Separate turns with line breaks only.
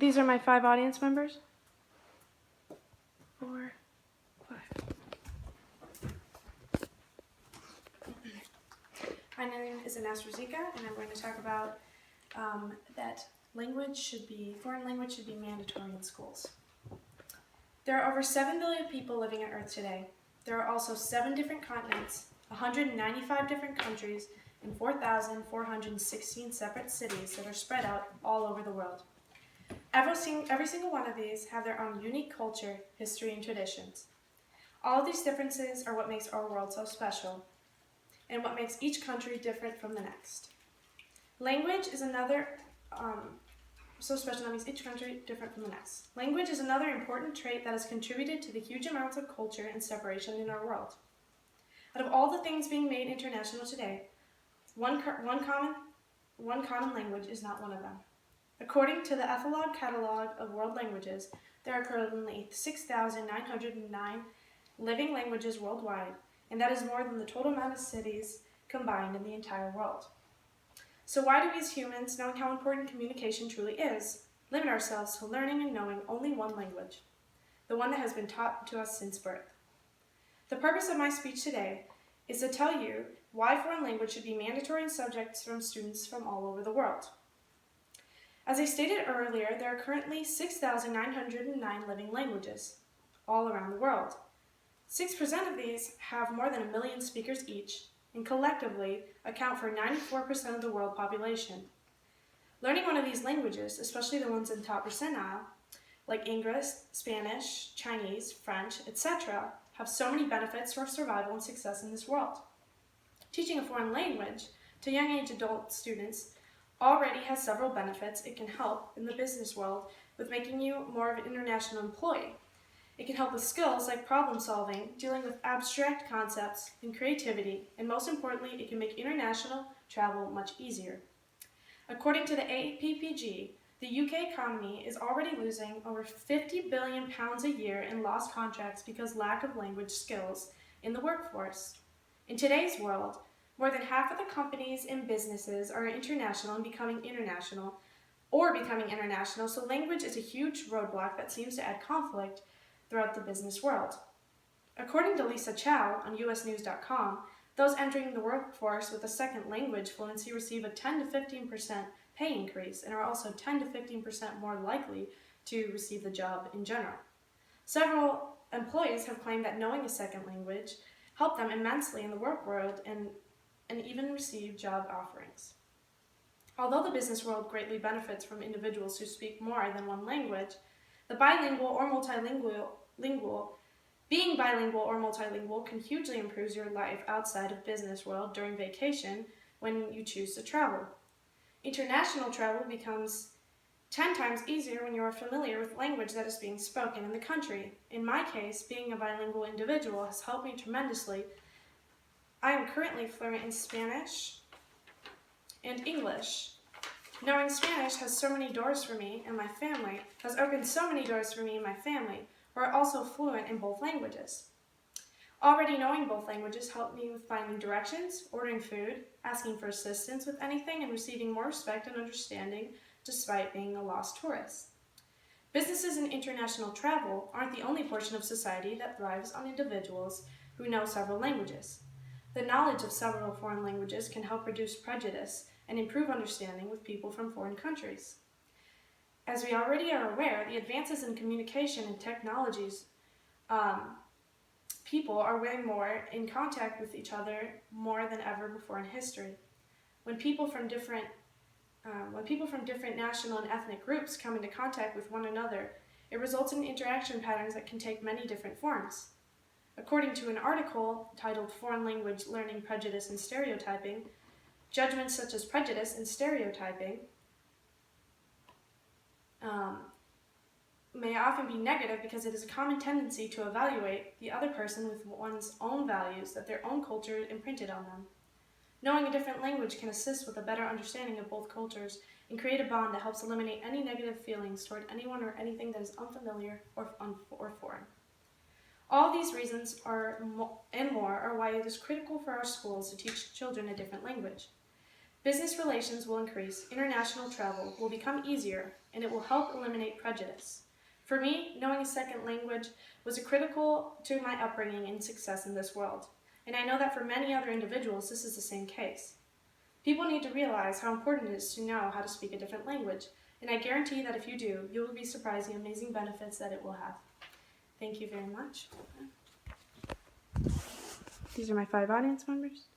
These are my 5 audience members. 4, 5. My name is Ines Ruzika, and I'm going to talk about that foreign language should be mandatory in schools. There are over 7 billion people living on Earth today. There are also 7 different continents, 195 different countries, and 4,416 separate cities that are spread out all over the world. Every single one of these have their own unique culture, history, and traditions. All of these differences are what makes our world so special, and what makes each country different from the next. Language is another so special that makes each country different from the next. Language is another important trait that has contributed to the huge amounts of culture and separation in our world. Out of all the things being made international today, one common language is not one of them. According to the Etholog Catalog of World Languages, there are currently 6,909 living languages worldwide, and that is more than the total amount of cities combined in the entire world. So why do we as humans, knowing how important communication truly is, limit ourselves to learning and knowing only one language, the one that has been taught to us since birth? The purpose of my speech today is to tell you why foreign language should be mandatory in subjects from students from all over the world. As I stated earlier, there are currently 6,909 living languages all around the world. 6% of these have more than 1 million speakers each, and collectively account for 94% of the world population. Learning one of these languages, especially the ones in top percentile, like English, Spanish, Chinese, French, etc., have so many benefits for survival and success in this world. Teaching a foreign language to young age adult students already has several benefits. It can help in the business world with making you more of an international employee. It can help with skills like problem solving, dealing with abstract concepts, and creativity, and most importantly, it can make international travel much easier. According to the APPG, the UK economy is already losing over £50 billion a year in lost contracts because lack of language skills in the workforce. In today's world, more than half of the companies and businesses are international and becoming international, so language is a huge roadblock that seems to add conflict throughout the business world. According to Lisa Chow on usnews.com, those entering the workforce with a second language fluency receive a 10 to 15% pay increase and are also 10 to 15% more likely to receive the job in general. Several employees have claimed that knowing a second language helped them immensely in the work world and even receive job offerings. Although the business world greatly benefits from individuals who speak more than one language, being bilingual or multilingual can hugely improve your life outside of business world during vacation when you choose to travel. International travel becomes 10 times easier when you are familiar with language that is being spoken in the country. In my case, being a bilingual individual has helped me tremendously. I am currently fluent in Spanish and English. Knowing Spanish has so many doors for me and my family, has opened so many doors for me and my family, who are also fluent in both languages. Already knowing both languages helped me with finding directions, ordering food, asking for assistance with anything, and receiving more respect and understanding despite being a lost tourist. Businesses and international travel aren't the only portion of society that thrives on individuals who know several languages. The knowledge of several foreign languages can help reduce prejudice and improve understanding with people from foreign countries. As we already are aware, the advances in communication and technologies, people are way more in contact with each other more than ever before in history. When people from different national and ethnic groups come into contact with one another, it results in interaction patterns that can take many different forms. According to an article titled Foreign Language Learning, Prejudice, and Stereotyping, judgments such as prejudice and stereotyping may often be negative because it is a common tendency to evaluate the other person with one's own values that their own culture imprinted on them. Knowing a different language can assist with a better understanding of both cultures and create a bond that helps eliminate any negative feelings toward anyone or anything that is unfamiliar or foreign. All these reasons and more are why it is critical for our schools to teach children a different language. Business relations will increase, international travel will become easier, and it will help eliminate prejudice. For me, knowing a second language was critical to my upbringing and success in this world, and I know that for many other individuals this is the same case. People need to realize how important it is to know how to speak a different language, and I guarantee that if you do, you will be surprised at the amazing benefits that it will have. Thank you very much. These are my 5 audience members.